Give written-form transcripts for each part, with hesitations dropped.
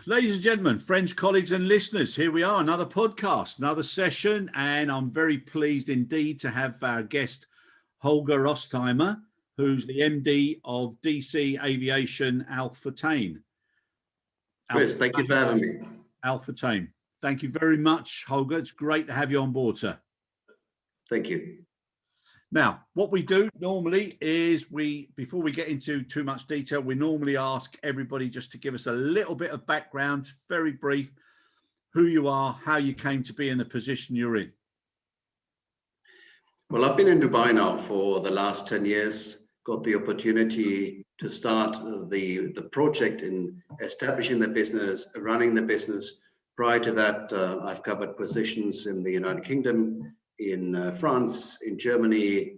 Ladies and gentlemen, friends, colleagues and listeners, here we are, another podcast, another session, and I'm very pleased indeed to have our guest, Holger Ostheimer, who's the MD of DC Aviation Al Futtaim. Chris, thank you for having me. Al Futtaim. Thank you very much, Holger. It's great to have you on board, sir. Thank you. Now, what we do normally is before we get into too much detail, we normally ask everybody just to give us a little bit of background, very brief, who you are, how you came to be in the position you're in. Well, I've been in Dubai now for the last 10 years, got the opportunity to start the project in establishing the business, running the business. Prior to that, I've covered positions in the United Kingdom, in France, in Germany,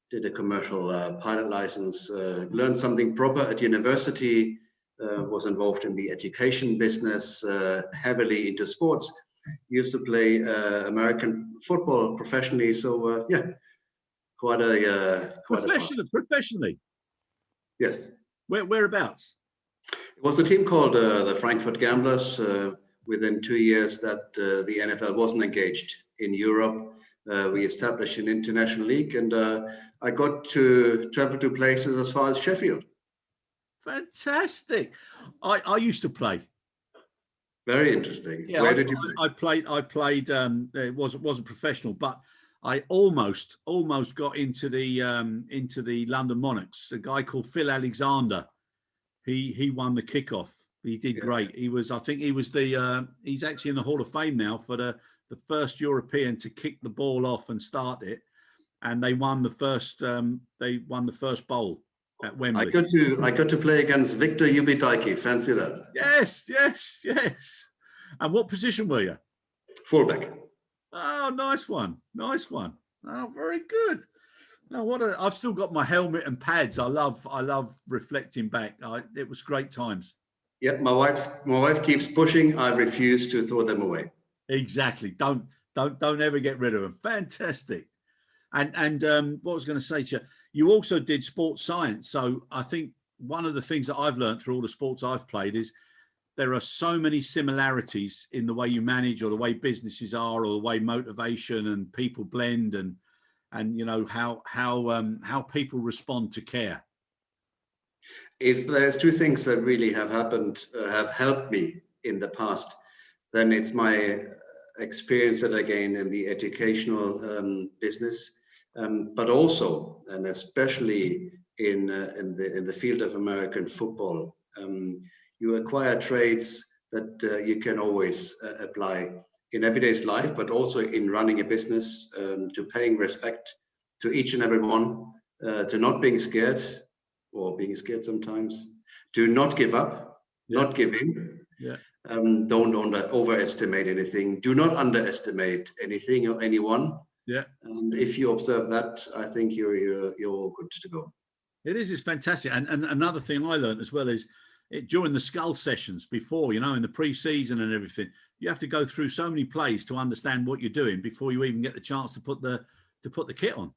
did a commercial pilot license, learned something proper at university, was involved in the education business, heavily into sports, used to play American football professionally. So yeah, Professionally? Yes. Whereabouts? It was a team called the Frankfurt Gamblers. Within 2 years that the NFL wasn't engaged in Europe, we established an international league, and I got to travel to places as far as Sheffield. Fantastic. I used to play. Very interesting. Yeah, Where did you play? I played. It wasn't professional, but I almost got into the London Monarchs. A guy called Phil Alexander. He won the kickoff. He did great. I think he was he's actually in the Hall of Fame now for the first European to kick the ball off and start it, and they won the first bowl at Wembley. I got to play against Victor Ubitaiki. Fancy that? Yes. And what position were you? Fullback. Oh, nice one. Oh, very good. Now, I've still got my helmet and pads. I love reflecting back. It was great times. Yeah, my wife keeps pushing. I refuse to throw them away. Exactly. Don't ever get rid of them. Fantastic. And what I was going to say to you, you also did sports science. So I think one of the things that I've learned through all the sports I've played is there are so many similarities in the way you manage, or the way businesses are, or the way motivation and people blend, and you know how people respond to care. If there's two things that really have helped me in the past, then it's my experience that I gained in the educational business, but also and especially in the field of American football. You acquire traits that you can always apply in everyday's life, but also in running a business, to paying respect to each and every one, to not being scared, or being scared sometimes, to not give up, not give in. Yeah. Don't overestimate anything. Do not underestimate anything or anyone. Yeah. And if you observe that, I think you're all good to go. It's fantastic. And another thing I learned as well is during the skull sessions before, in the pre-season and everything, you have to go through so many plays to understand what you're doing before you even get the chance to put the kit on.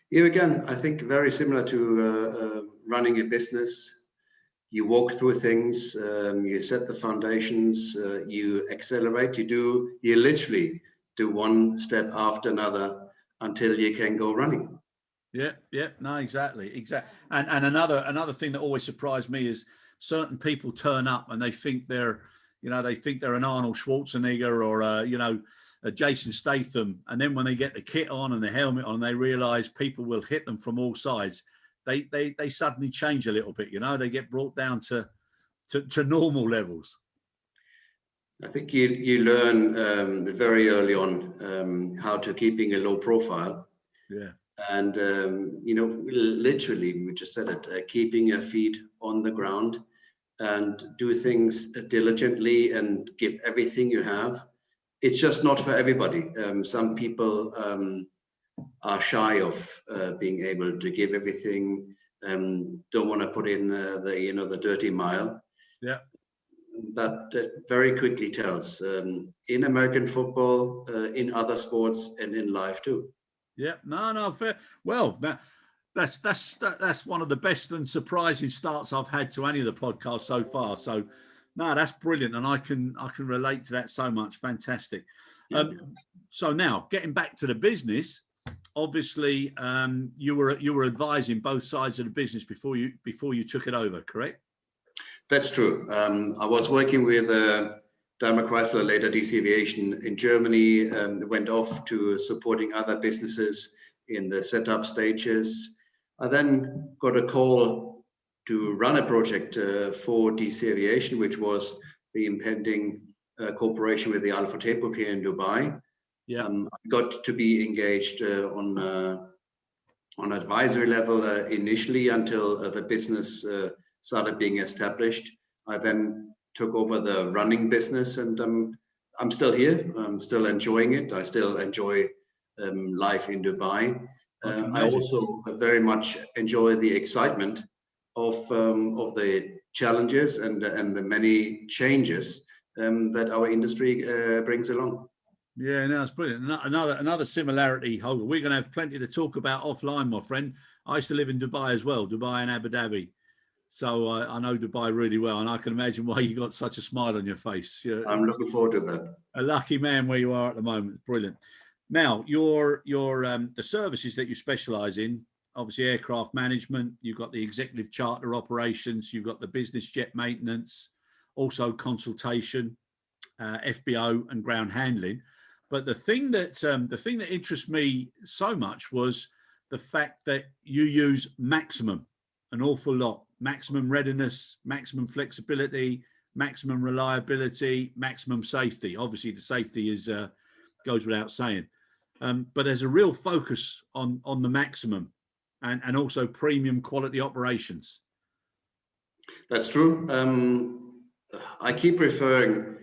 Here again, I think very similar to running a business. You walk through things, you set the foundations, you accelerate, you literally do one step after another until you can go running. Yeah, no, exactly. And another thing that always surprised me is certain people turn up and they think they're an Arnold Schwarzenegger or a Jason Statham, and then when they get the kit on and the helmet on, they realize people will hit them from all sides. They suddenly change a little bit, they get brought down to normal levels. I think you learn very early on how to keeping a low profile. Yeah. And, literally, we just said it, keeping your feet on the ground and do things diligently and give everything you have. It's just not for everybody. Some people are shy of being able to give everything, don't want to put in the dirty mile. Yeah. That very quickly tells in American football, in other sports, and in life too. Yeah, no, fair. Well, that's one of the best and surprising starts I've had to any of the podcasts so far. So No, that's brilliant, and I can relate to that so much. Fantastic. Yeah. So now getting back to the business, obviously you were advising both sides of the business before you took it over, correct? That's true. I was working with Daimler Chrysler, later DC Aviation in Germany, went off to supporting other businesses in the setup stages. I then got a call to run a project for DC Aviation, which was the impending cooperation with the Al Futtaim Group here in Dubai. Yeah. I got to be engaged on advisory level initially until the business started being established. I then took over the running business, and I'm still here. I'm still enjoying it. I still enjoy life in Dubai. I also very much enjoy the excitement of the challenges and the many changes that our industry brings along. Yeah, no, it's brilliant. Another similarity, Holger. We're going to have plenty to talk about offline, my friend. I used to live in Dubai as well, Dubai and Abu Dhabi. So I know Dubai really well, and I can imagine why you got such a smile on your face. I'm looking forward to that. A lucky man where you are at the moment. Brilliant. Now, your the services that you specialise in, obviously aircraft management. You've got the executive charter operations. You've got the business jet maintenance, also consultation, FBO, and ground handling. But the thing that interests me so much was the fact that you use maximum an awful lot. Maximum readiness, maximum flexibility, maximum reliability, maximum safety. Obviously, the safety is goes without saying. But there's a real focus on the maximum and also premium quality operations. That's true. I keep referring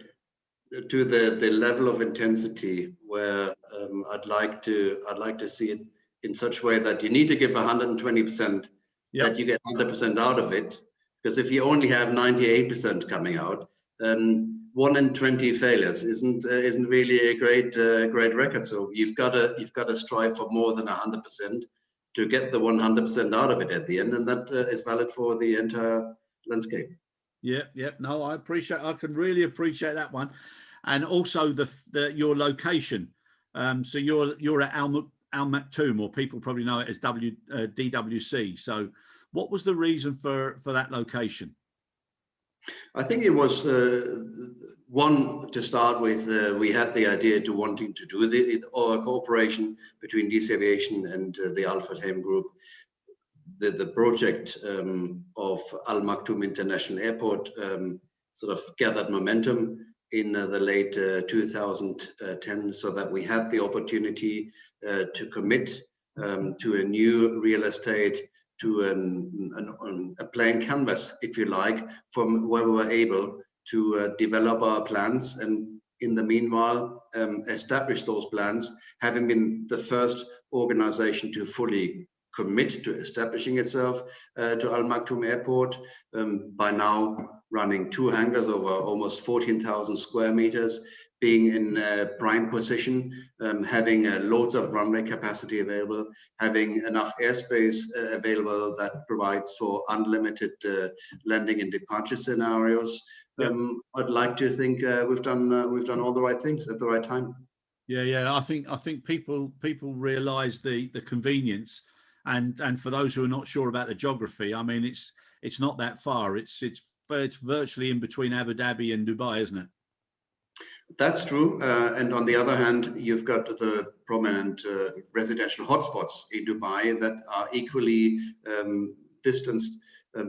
to the level of intensity where I'd like to see it in such a way that you need to give 120%, that you get 100% out of it. Because if you only have 98% coming out, 1 in 20 failures isn't really a great record. So you've got to strive for more than 100% to get the 100% out of it at the end, and that is valid for the entire landscape. Yeah. No, I can really appreciate that one, and also your location. So you're at Al Maktoum, or people probably know it as DWC. So, what was the reason for that location? I think it was one, to start with. We had the idea to wanting to do the cooperation between DC Aviation and the Al Futtaim Group. The project of Al Maktoum International Airport sort of gathered momentum in the late 2010, so that we had the opportunity to commit to a new real estate, to a blank canvas, if you like, from where we were able to develop our plans, and in the meanwhile establish those plans, having been the first organization to fully commit to establishing itself to Al Maktoum Airport, by now running 2 hangars over almost 14,000 square meters, being in a prime position, having loads of runway capacity available, having enough airspace available that provides for unlimited landing and departure scenarios. I'd like to think we've done all the right things at the right time. Yeah. I think people realise the convenience, and for those who are not sure about the geography, I mean it's not that far. It's virtually in between Abu Dhabi and Dubai, isn't it? That's true. And on the other hand, you've got the prominent residential hotspots in Dubai that are equally distanced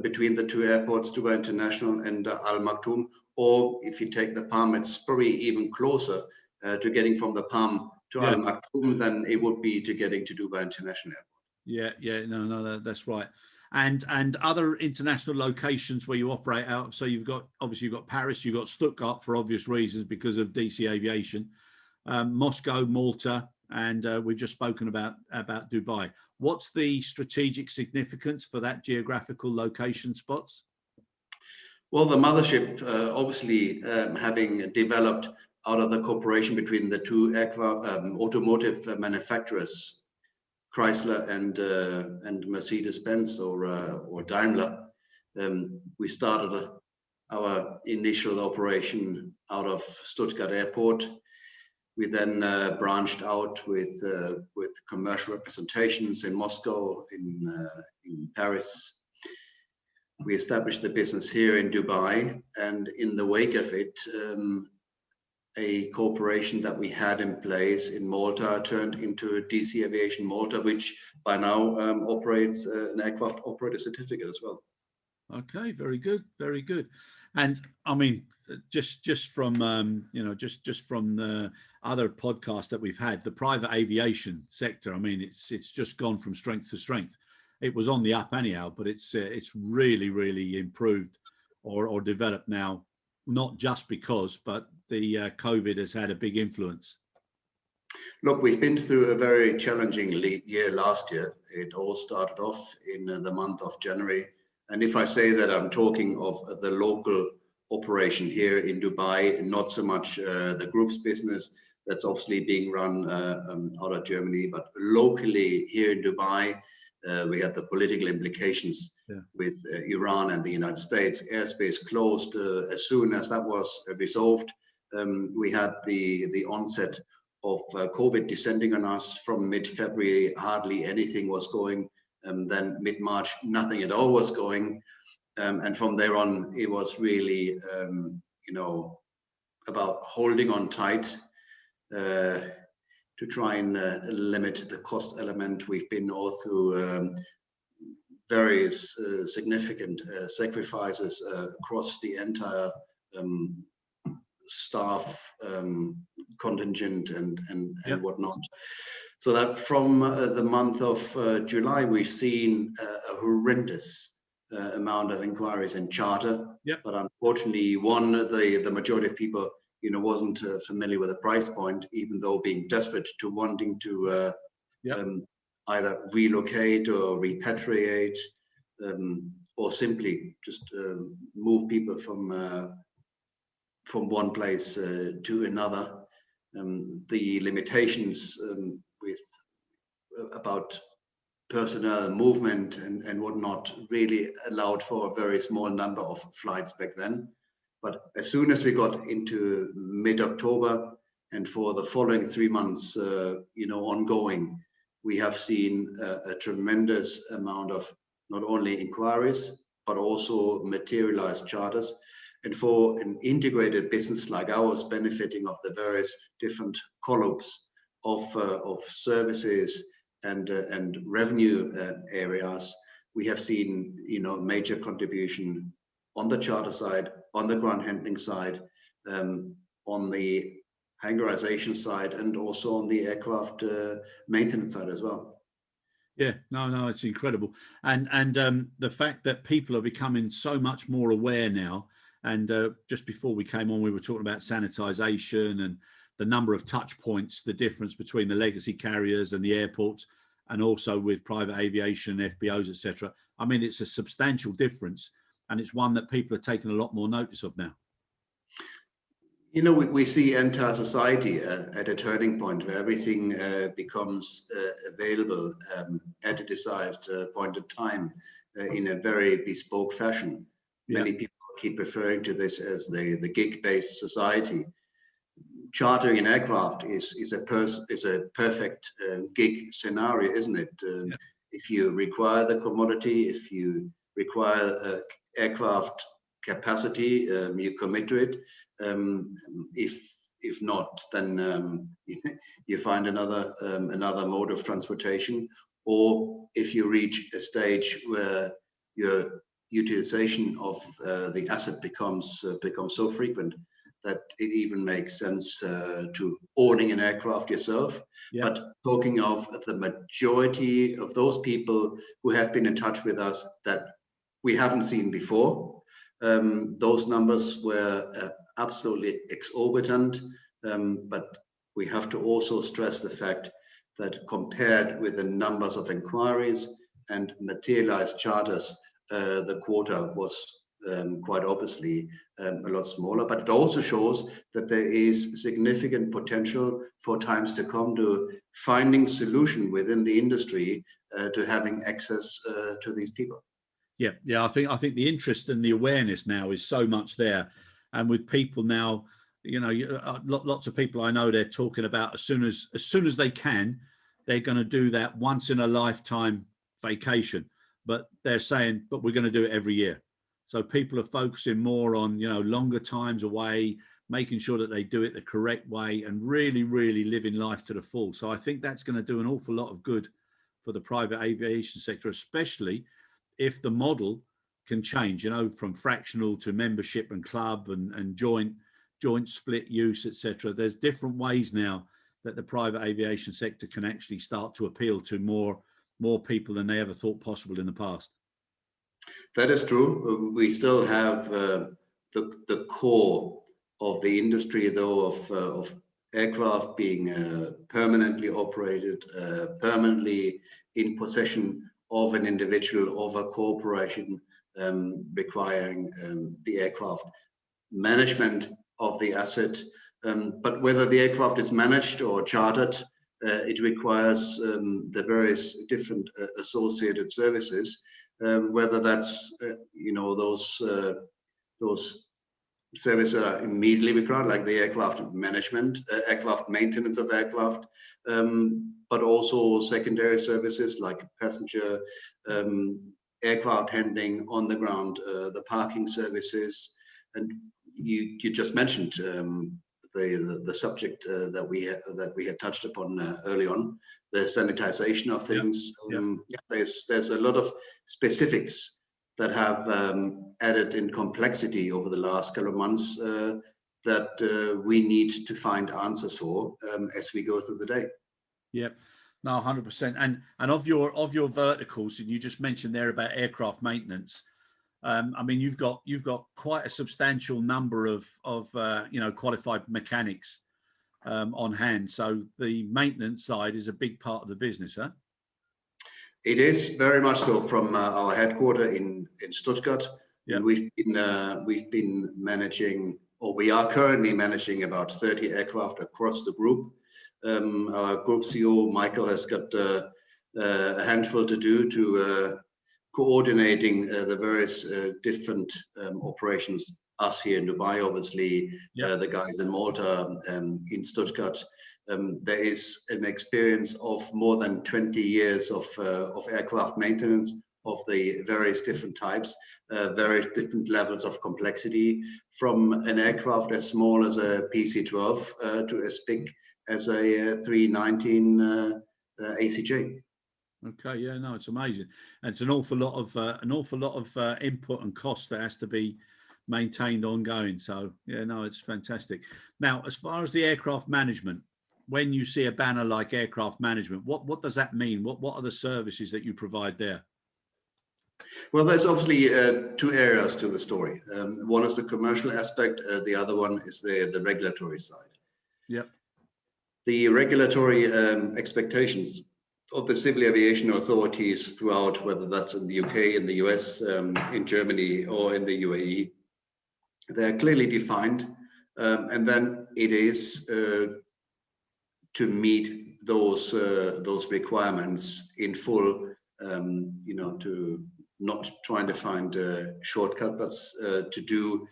between the 2 airports, Dubai International and Al Maktoum. Or if you take the Palm, it's probably even closer to getting from the Palm to Al Maktoum than it would be to getting to Dubai International Airport. Yeah, no, that's right. And other international locations where you operate out of. So you've got Paris, you've got Stuttgart for obvious reasons because of DC Aviation, Moscow, Malta, and we've just spoken about Dubai. What's the strategic significance for that geographical location spots? Well, the mothership, obviously, having developed out of the cooperation between the 2 automotive manufacturers, Chrysler and Mercedes-Benz or Daimler, we started our initial operation out of Stuttgart Airport. We then branched out with commercial representations in Moscow, in Paris. We established the business here in Dubai, and in the wake of it, a corporation that we had in place in Malta turned into DC Aviation Malta, which by now operates an aircraft operator certificate as well. Okay, very good, very good. And I mean, just from just from the other podcasts that we've had, the private aviation sector, I mean, it's just gone from strength to strength. It was on the up anyhow, but it's really improved or developed now, not just because, but the COVID has had a big influence. Look, we've been through a very challenging year last year. It all started off in the month of January. And if I say that, I'm talking of the local operation here in Dubai, not so much the group's business that's obviously being run out of Germany, but locally here in Dubai, we had the political implications with Iran and the United States. Airspace closed. As soon as that was resolved, we had the onset of COVID descending on us. From mid-February, hardly anything was going. Then mid-March, nothing at all was going. And from there on, it was really, about holding on tight to try and limit the cost element. We've been all through various significant sacrifices across the entire staff contingent and whatnot. So that from the month of July, we've seen a horrendous amount of inquiries in charter. But unfortunately, the majority of people, wasn't familiar with the price point, even though being desperate to wanting to either relocate or repatriate, or simply just move people from one place to another. The limitations with about personnel movement and whatnot really allowed for a very small number of flights back then. But as soon as we got into mid-October and for the following 3 months, ongoing, we have seen a tremendous amount of not only inquiries, but also materialized charters. And for an integrated business like ours, benefiting of the various different columns of services and revenue areas, we have seen major contribution on the charter side, on the ground handling side, on the hangarization side, and also on the aircraft maintenance side as well. Yeah, no, it's incredible. And the fact that people are becoming so much more aware now. And just before we came on, we were talking about sanitization and the number of touch points, the difference between the legacy carriers and the airports, and also with private aviation, FBOs, etc. I mean, it's a substantial difference, and it's one that people are taking a lot more notice of now. We see entire society at a turning point where everything becomes available at a desired point in time in a very bespoke fashion. Many people keep referring to this as the gig-based society. Chartering an aircraft is a perfect gig scenario, isn't it? If you require the commodity, if you require aircraft capacity, you commit to it. If not, then you find another mode of transportation. Or if you reach a stage where your utilization of the asset becomes so frequent that it even makes sense to owning an aircraft yourself. But talking of the majority of those people who have been in touch with us that we haven't seen before, those numbers were absolutely exorbitant. But we have to also stress the fact that compared with the numbers of inquiries and materialized charters, the quota was quite obviously a lot smaller, but it also shows that there is significant potential for times to come to finding solution within the industry to having access to these people. Yeah. I think the interest and the awareness now is so much there, and with people now, lots of people I know, they're talking about as soon as they can, they're going to do that once in a lifetime vacation, but they're saying, but we're going to do it every year. So people are focusing more on, longer times away, making sure that they do it the correct way and really, really living life to the full. So I think that's going to do an awful lot of good for the private aviation sector, especially if the model can change, from fractional to membership and club and joint split use, etc. There's different ways now that the private aviation sector can actually start to appeal to more people than they ever thought possible in the past. That is true. We still have the core of the industry, though, of aircraft being permanently operated, permanently in possession of an individual, of a corporation, requiring the aircraft management of the asset. But whether the aircraft is managed or chartered, it requires the various different associated services, whether that's those services that are immediately required, like the aircraft management, aircraft maintenance of aircraft, but also secondary services like passenger aircraft handling on the ground, the parking services, and you just mentioned the subject that we had touched upon early on, the sanitization of things. There's a lot of specifics that have added in complexity over the last couple of months that we need to find answers for as we go through the day. Yep. No, 100%. And of your verticals, and you just mentioned there about aircraft maintenance. I mean, you've got quite a substantial number of qualified mechanics on hand. So the maintenance side is a big part of the business, huh? It is very much so. From our headquarters in Stuttgart, and we've been managing, or we are currently managing, about 30 aircraft across the group. Our group CEO Michael has got a handful to do to coordinating the various different operations. Us here in Dubai, obviously, the guys in Malta, in Stuttgart. There is an experience of more than 20 years of aircraft maintenance of the various different types, very different levels of complexity, from an aircraft as small as a PC-12 to as big as a 319 ACJ. Okay, yeah, no, it's amazing, and it's an awful lot of input and cost that has to be maintained ongoing. So yeah, no, it's fantastic. Now, as far as the aircraft management, when you see a banner like aircraft management, what does that mean? What are the services that you provide there? Well, there's obviously two areas to the story. One is the commercial aspect. The other one is the regulatory side. Yep. The regulatory expectations of the civil aviation authorities throughout, whether that's in the UK, in the US, in Germany, or in the UAE, they're clearly defined, and then it is to meet those requirements in full. To not trying to find a shortcut, but to do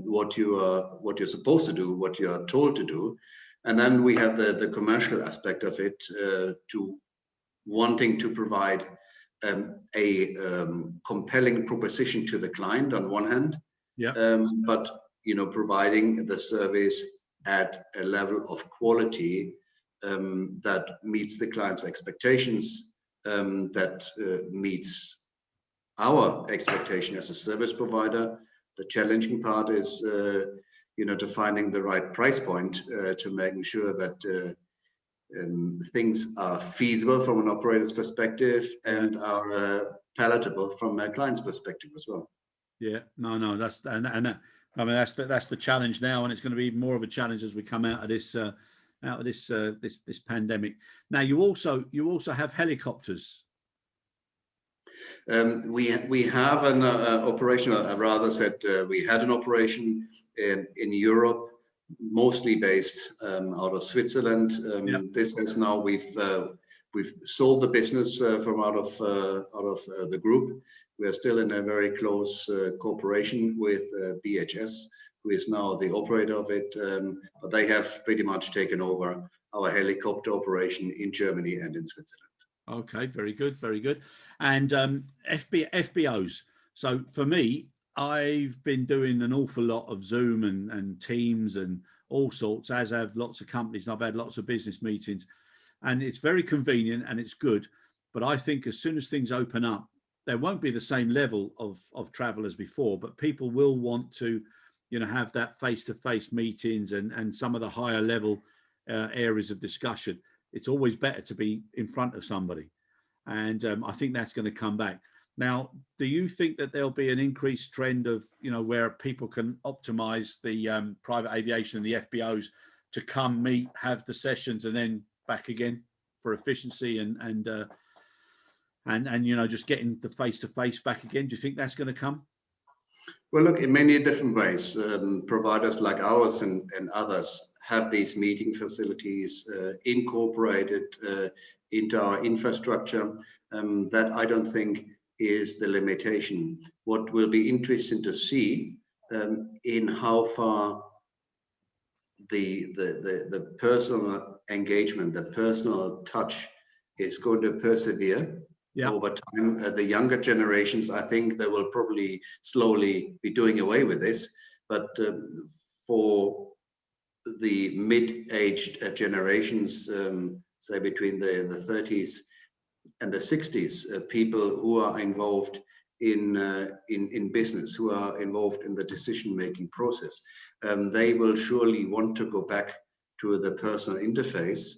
what you're supposed to do, what you are told to do. And then we have the commercial aspect of it, to wanting to provide a compelling proposition to the client on one hand, but providing the service at a level of quality that meets the client's expectations, that meets our expectation as a service provider. The challenging part is to finding the right price point, to making sure that things are feasible from an operator's perspective and are palatable from a client's perspective as well. Yeah, no, that's the challenge now, and it's going to be even more of a challenge as we come out of this this pandemic. Now, you also have helicopters. We have an operation, we had an operation in Europe, mostly based out of Switzerland. This is now, we've sold the business from out of the group. We are still in a very close cooperation with BHS, who is now the operator of it. But they have pretty much taken over our helicopter operation in Germany and in Switzerland. Okay, very good, very good. And FBOs. So for me, I've been doing an awful lot of Zoom and Teams and all sorts, as have lots of companies. And I've had lots of business meetings, and it's very convenient and it's good. But I think as soon as things open up, there won't be the same level of travel as before, but people will want to, have that face-to-face meetings and some of the higher level areas of discussion. It's always better to be in front of somebody. And I think that's going to come back. Now, do you think that there'll be an increased trend of, where people can optimize the private aviation and the FBOs to come meet, have the sessions, and then back again for efficiency and just getting the face-to-face back again? Do you think that's going to come? Well, look, in many different ways, providers like ours and others have these meeting facilities incorporated into our infrastructure. That I don't think is the limitation. What will be interesting to see in how far the personal engagement, the personal touch is going to persevere over time. The younger generations, I think they will probably slowly be doing away with this, but for the mid-aged generations, say between the 30s and the 60s, people who are involved in business, who are involved in the decision-making process, they will surely want to go back to the personal interface.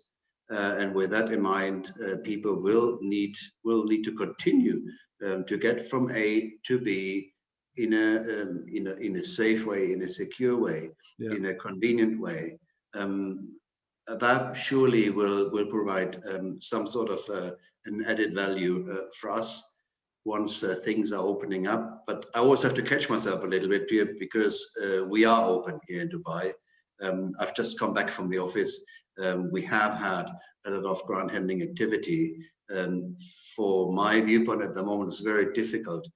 And with that in mind, people will need to continue to get from A to B in a safe way, in a secure way, in a convenient way. That surely will provide some sort of an added value for us once things are opening up. But I always have to catch myself a little bit here, because we are open here in Dubai. I've just come back from the office. We have had a lot of ground handling activity. For my viewpoint at the moment, it's very difficult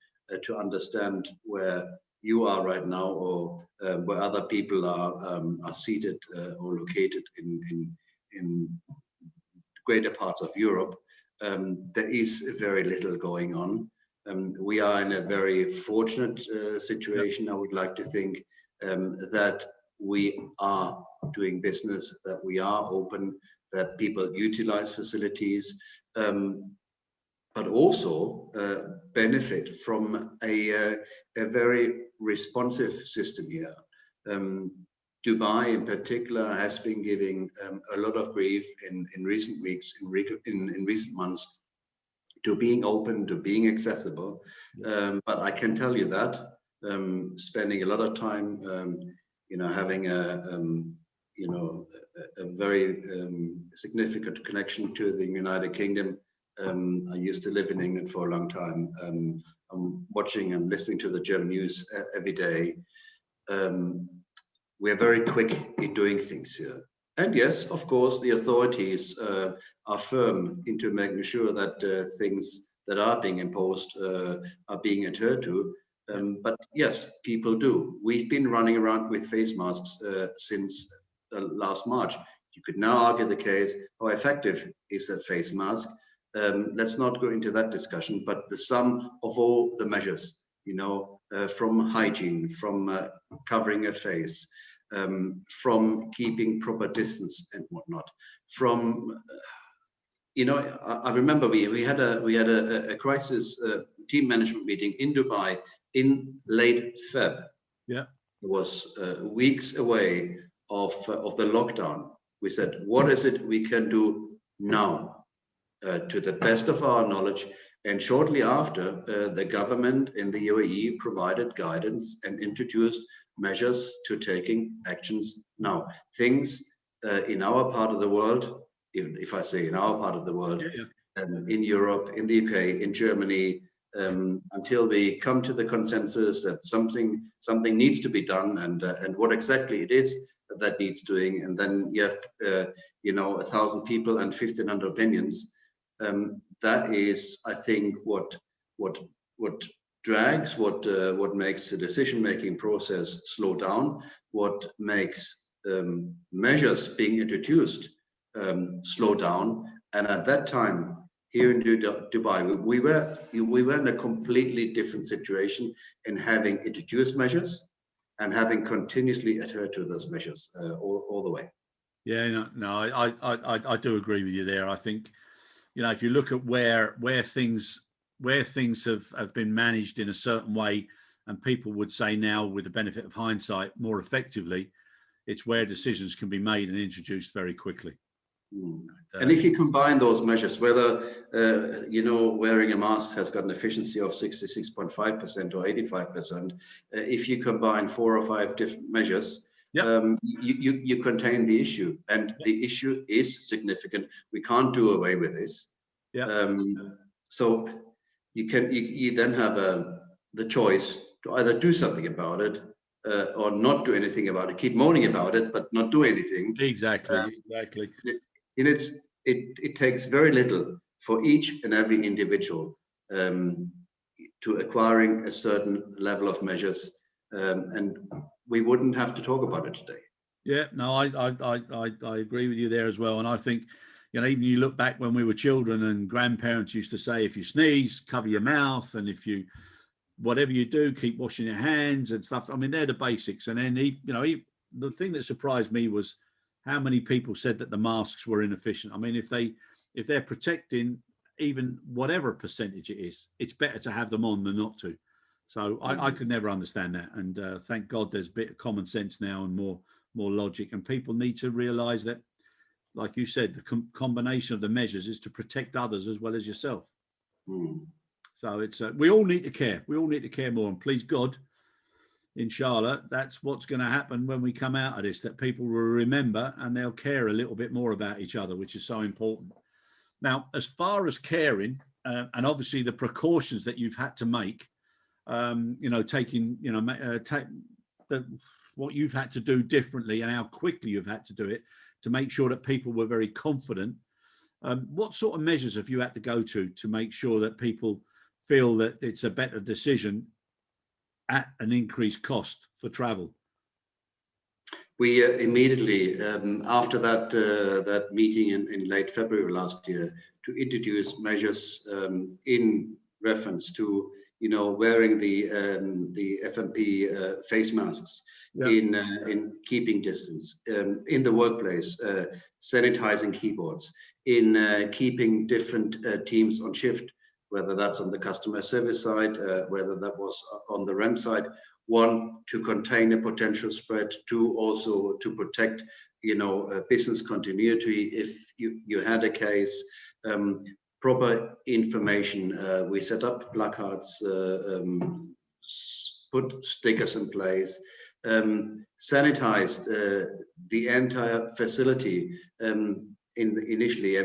to understand where you are right now, or where other people are seated or located in greater parts of Europe. There is very little going on. We are in a very fortunate situation. I would like to think that we are doing business, that we are open, that people utilize facilities, but also benefit from a very responsive system here. Dubai in particular has been giving a lot of grief in recent weeks, in recent months, to being open, to being accessible. But I can tell you that spending a lot of time, having a very significant connection to the United Kingdom. I used to live in England for a long time. I'm watching and listening to the German news every day. We're very quick in doing things here. And yes, of course, the authorities are firm into making sure that things that are being imposed are being adhered to. But yes, people do. We've been running around with face masks since last March. You could now argue the case, how effective is a face mask? Let's not go into that discussion, but the sum of all the measures, from hygiene, from covering a face, from keeping proper distance and whatnot, from I remember we had a crisis team management meeting in Dubai in late Feb. Yeah, it was weeks away of the lockdown. We said, what is it we can do now, to the best of our knowledge? And shortly after, the government in the UAE provided guidance and introduced measures to taking actions now. Things in our part of the world, even if I say in our part of the world, in Europe, in the UK, in Germany, until we come to the consensus that something needs to be done, and what exactly it is that needs doing, and then you have 1,000 people and 1,500 opinions. That is, I think, what drags, what makes the decision-making process slow down, what makes measures being introduced slow down. And at that time, here in Dubai, we were in a completely different situation in having introduced measures and having continuously adhered to those measures all the way. Yeah, no, I do agree with you there. I think, if you look at where things have been managed in a certain way, and people would say now, with the benefit of hindsight, more effectively, it's where decisions can be made and introduced very quickly. And if you combine those measures, whether wearing a mask has got an efficiency of 66.5% or 85%, if you combine 4 or 5 different measures, you contain the issue, and the issue is significant. We can't do away with this. So you then have the choice to either do something about it or not do anything about it. Keep moaning about it, but not do anything. Exactly. It takes very little for each and every individual to acquiring a certain level of measures, and we wouldn't have to talk about it today. Yeah, no, I agree with you there as well. And I think, even you look back when we were children, and grandparents used to say, if you sneeze, cover your mouth, and if you, whatever you do, keep washing your hands and stuff. I mean, they're the basics. And then, the thing that surprised me was how many people said that the masks were inefficient. I mean, if they're protecting even whatever percentage it is, it's better to have them on than not to. So I could never understand that. And thank God there's a bit of common sense now and more logic. And people need to realize that, like you said, the combination of the measures is to protect others as well as yourself. So it's we all need to care. We all need to care more. And please God, inshallah, that's what's going to happen when we come out of this, that people will remember and they'll care a little bit more about each other, which is so important. Now, as far as caring, and obviously the precautions that you've had to make, taking, what you've had to do differently and how quickly you've had to do it to make sure that people were very confident. What sort of measures have you had to go to make sure that people feel that it's a better decision at an increased cost for travel? We immediately, after that meeting in late February last year, to introduce measures in reference to wearing the FMP face masks, in keeping distance, in the workplace, sanitizing keyboards, in keeping different teams on shift, whether that's on the customer service side, whether that was on the REM side. One, to contain a potential spread. Two, also to protect, business continuity if you had a case. Proper information. We set up placards, put stickers in place, sanitized the entire facility. Initially,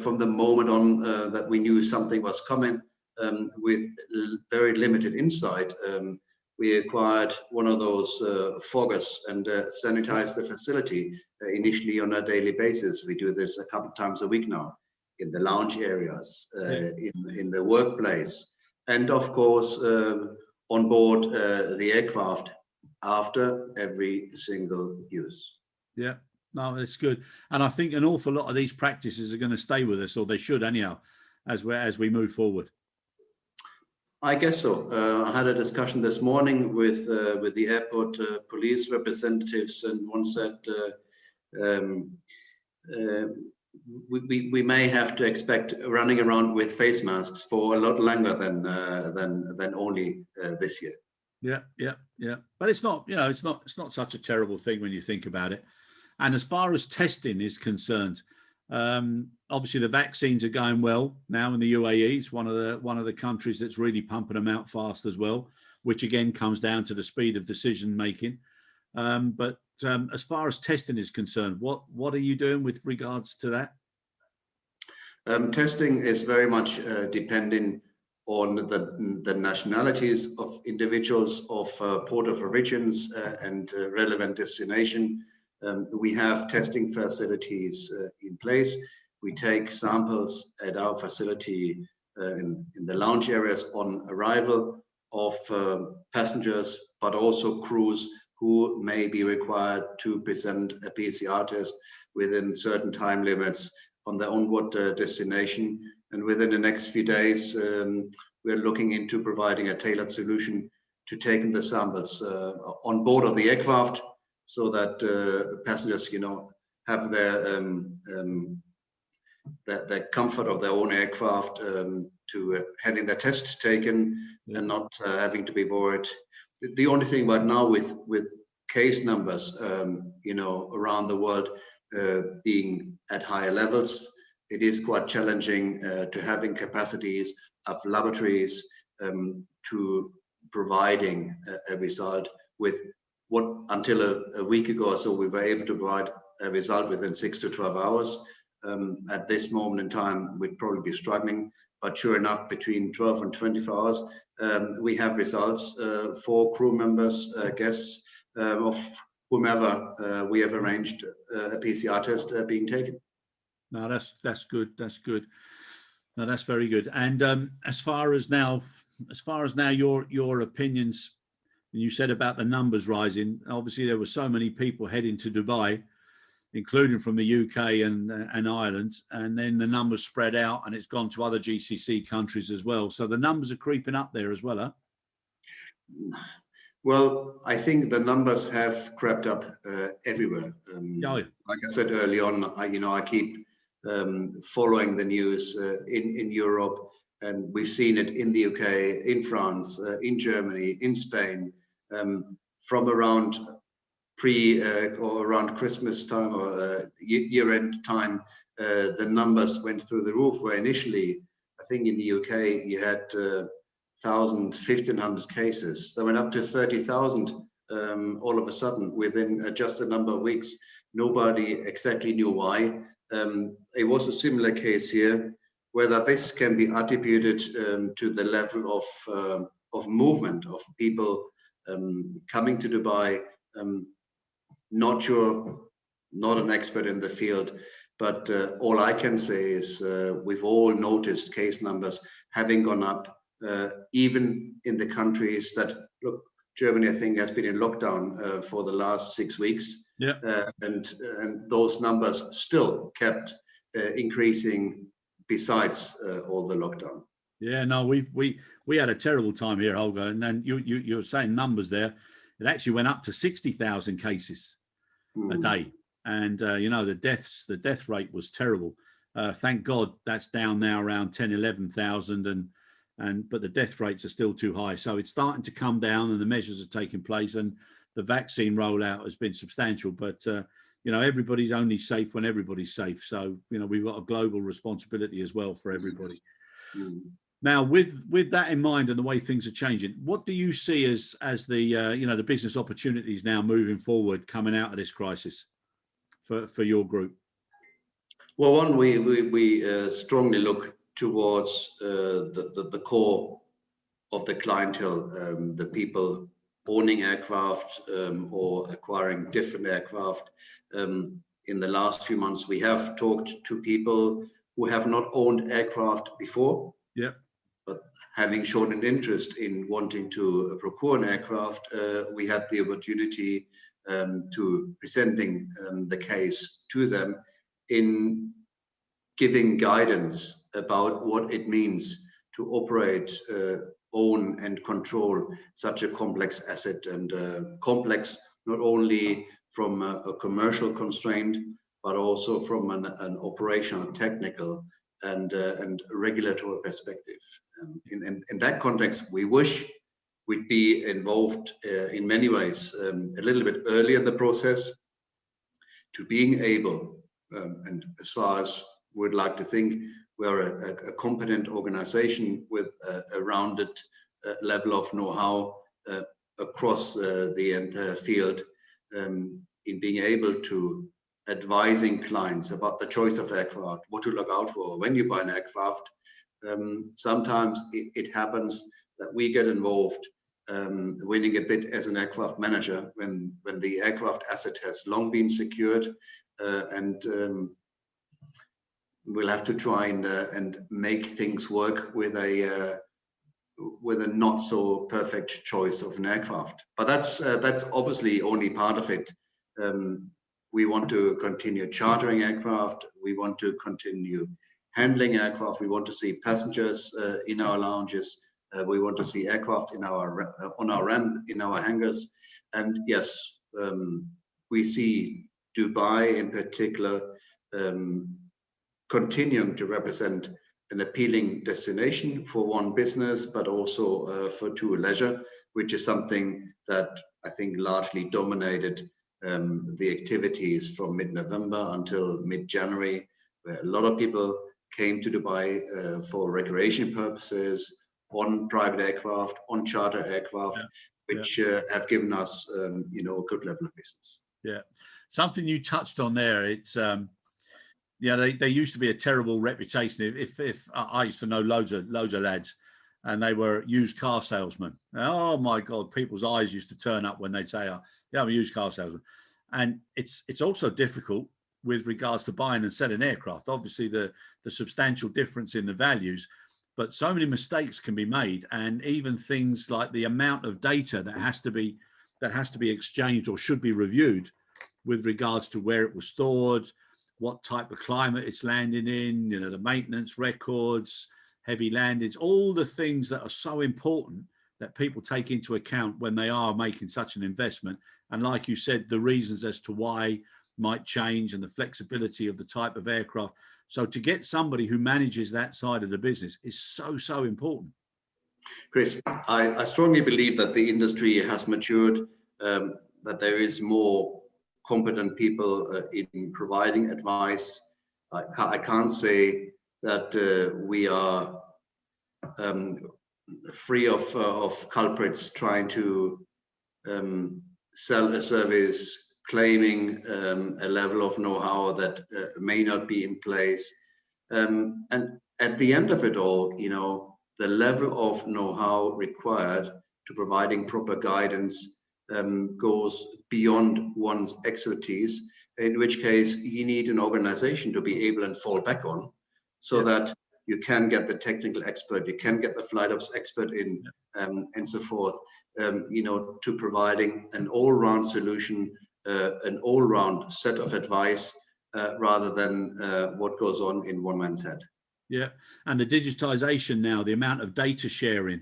from the moment on that we knew something was coming, with very limited insight, we acquired one of those foggers and sanitized the facility initially on a daily basis. We do this a couple of times a week now, in the lounge areas, in the workplace, and of course on board the aircraft after every single use. Yeah, no, that's good. And I think an awful lot of these practices are going to stay with us, or they should anyhow, as we move forward. I guess so. I had a discussion this morning with the airport police representatives, and one said we may have to expect running around with face masks for a lot longer than only this year. Yeah. But it's not, it's not such a terrible thing when you think about it. And as far as testing is concerned, obviously the vaccines are going well now in the UAE. It's one of the countries that's really pumping them out fast as well, which again comes down to the speed of decision making. But as far as testing is concerned, what are you doing with regards to that? Testing is very much depending on the nationalities of individuals, of port of origins and relevant destination. We have testing facilities in place. We take samples at our facility in the lounge areas on arrival of passengers, but also crews who may be required to present a PCR test within certain time limits on their onward destination. And within the next few days, we're looking into providing a tailored solution to taking the samples on board of the aircraft, so that passengers, have the comfort of their own aircraft to having their test taken and not having to be worried. The only thing right now with case numbers, around the world being at higher levels, it is quite challenging to having capacities of laboratories to providing a result with what until a week ago or so we were able to provide a result within 6 to 12 hours. At this moment in time, we'd probably be struggling, but sure enough, between 12 and 24 hours, we have results for crew members, guests of whomever we have arranged a PCR test being taken. No, that's good. That's good. No, that's very good. And as far as now, your opinions, you said about the numbers rising. Obviously, there were so many people heading to Dubai, including from the UK and Ireland, and then the numbers spread out, and it's gone to other GCC countries as well. So the numbers are creeping up there as well, huh? Well, I think the numbers have crept up everywhere. Like I said early on, I keep following the news in Europe, and we've seen it in the UK, in France, in Germany, in Spain, from around or around Christmas time or year-end time. The numbers went through the roof, where initially, I think in the UK, you had 1,000, 1,500 cases. They went up to 30,000 all of a sudden within just a number of weeks. Nobody exactly knew why. It was a similar case here. Whether this can be attributed to the level of movement of people coming to Dubai, not sure, not an expert in the field, but all I can say is we've all noticed case numbers having gone up, even in the countries that, look, Germany, I think, has been in lockdown for the last 6 weeks. Yeah. And those numbers still kept increasing besides all the lockdown. Yeah, no, we had a terrible time here, Holger. And then you were saying numbers there. It actually went up to 60,000 cases a day. And, the death rate was terrible. Thank God that's down now around 10, 11,000. But the death rates are still too high. So it's starting to come down, and the measures are taking place, and the vaccine rollout has been substantial. But, everybody's only safe when everybody's safe. So, we've got a global responsibility as well for everybody. Now, with that in mind and the way things are changing, what do you see as the the business opportunities now moving forward coming out of this crisis for your group? Well, one, we strongly look towards the core of the clientele, the people owning aircraft or acquiring different aircraft. In the last few months, we have talked to people who have not owned aircraft before. Yeah. But having shown an interest in wanting to procure an aircraft, we had the opportunity to presenting the case to them in giving guidance about what it means to operate, own and control such a complex asset, and complex not only from a commercial constraint, but also from an operational, technical and regulatory perspective. In that context, we wish we'd be involved in many ways a little bit earlier in the process, to being able, and as far as we'd like to think, we're a competent organization with a rounded level of know-how across the entire field, in being able to advising clients about the choice of aircraft, what to look out for when you buy an aircraft. Sometimes it happens that we get involved, winning a bit as an aircraft manager when the aircraft asset has long been secured, and we'll have to try and make things work with a not so perfect choice of an aircraft. But that's obviously only part of it. We want to continue chartering aircraft. We want to continue handling aircraft. We want to see passengers in our lounges. We want to see aircraft in on our ramp, in our hangars. And yes, we see Dubai in particular continuing to represent an appealing destination for one business, but also for two leisure, which is something that I think largely dominated the activities from mid-November until mid-January, where a lot of people came to Dubai for recreation purposes, on private aircraft, on charter aircraft, which have given us, a good level of business. Yeah, something you touched on there. It's they used to be a terrible reputation. If I used to know loads of lads, and they were used car salesmen. Oh my God, people's eyes used to turn up when they'd say, "Oh, yeah, I'm a used car salesman." And it's also difficult with regards to buying and selling aircraft. Obviously, the substantial difference in the values, but so many mistakes can be made, and even things like the amount of data that has to be exchanged or should be reviewed with regards to where it was stored, what type of climate it's landing in, the maintenance records, heavy landings, all the things that are so important that people take into account when they are making such an investment. And like you said, the reasons as to why might change and the flexibility of the type of aircraft. So to get somebody who manages that side of the business is so important. Chris, I strongly believe that the industry has matured, that there is more competent people in providing advice. I can't say that we are free of culprits trying to sell a service, claiming a level of know-how that may not be in place. And at the end of it all, the level of know-how required to providing proper guidance goes beyond one's expertise, in which case you need an organization to be able and fall back on, so that you can get the technical expert, you can get the flight ops expert in, and so forth, to providing an all-round solution, an all-round set of advice, rather than what goes on in one man's head. Yeah, and the digitization now, the amount of data sharing,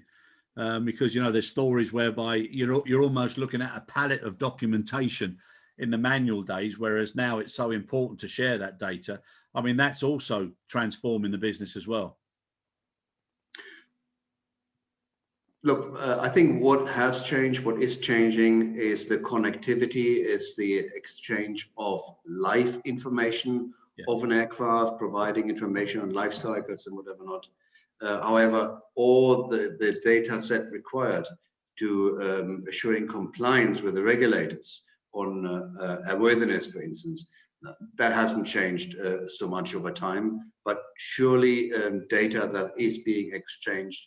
because there's stories whereby you're almost looking at a palette of documentation in the manual days, whereas now it's so important to share that data. I mean, that's also transforming the business as well. Look, I think what has changed, what is changing, is the connectivity, is the exchange of live information of an aircraft, providing information on life cycles and whatever not. However, all the data set required to assuring compliance with the regulators on airworthiness, for instance, that hasn't changed so much over time. But surely data that is being exchanged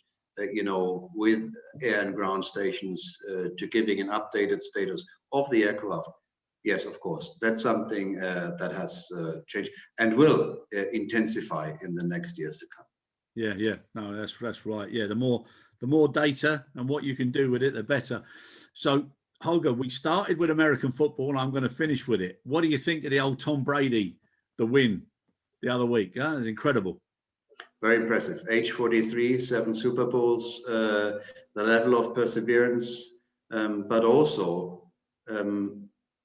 with air and ground stations to giving an updated status of the aircraft. Yes, of course, that's something that has changed and will intensify in the next years to come. Yeah, no, that's right. Yeah, the more data and what you can do with it, the better. So, Holger, we started with American football, and I'm going to finish with it. What do you think of the old Tom Brady, the win the other week? It's incredible. Very impressive. Age 43, 7 Super Bowls, the level of perseverance, but also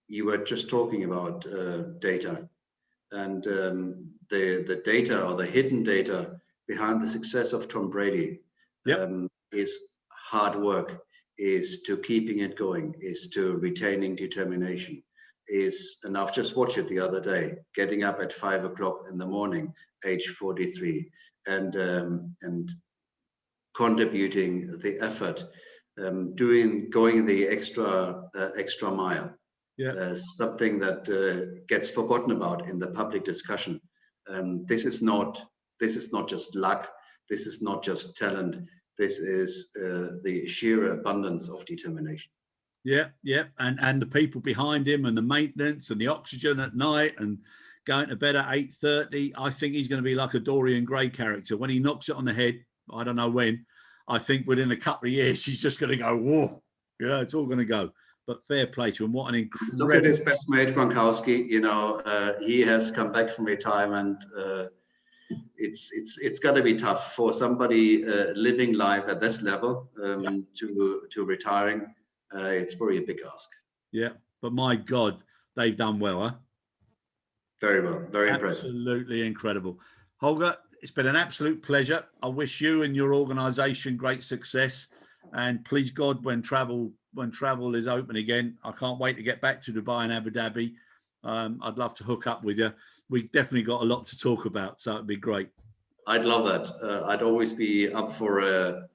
you were just talking about data, and the data, or the hidden data behind the success of Tom Brady is hard work, is to keeping it going, is to retaining determination, and I've just watched it the other day, getting up at 5 o'clock in the morning, age 43, and contributing the effort, going the extra mile. Something that gets forgotten about in the public discussion. This is not just luck. This is not just talent. This is the sheer abundance of determination. Yeah, and the people behind him, and the maintenance, and the oxygen at night, and going to bed at 8:30. I think he's going to be like a Dorian Gray character. When he knocks it on the head, I don't know when, I think within a couple of years, he's just going to go, whoa, yeah, it's all going to go. But fair play to him. What an incredible... Look at his best mate, Gronkowski. You know, he has come back from retirement. It's got to be tough for somebody living life at this level to retiring. It's probably a big ask. Yeah, but my God, they've done well, huh? Very well, very impressive. Absolutely incredible. Holger, it's been an absolute pleasure. I wish you and your organisation great success. And please God, when travel is open again, I can't wait to get back to Dubai and Abu Dhabi. I'd love to hook up with you. We've definitely got a lot to talk about, so it'd be great. I'd love that. I'd always be up for an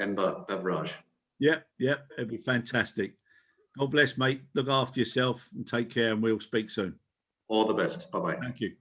Ember beverage. Yeah, it'd be fantastic. God bless, mate. Look after yourself and take care, and we'll speak soon. All the best. Bye-bye. Thank you.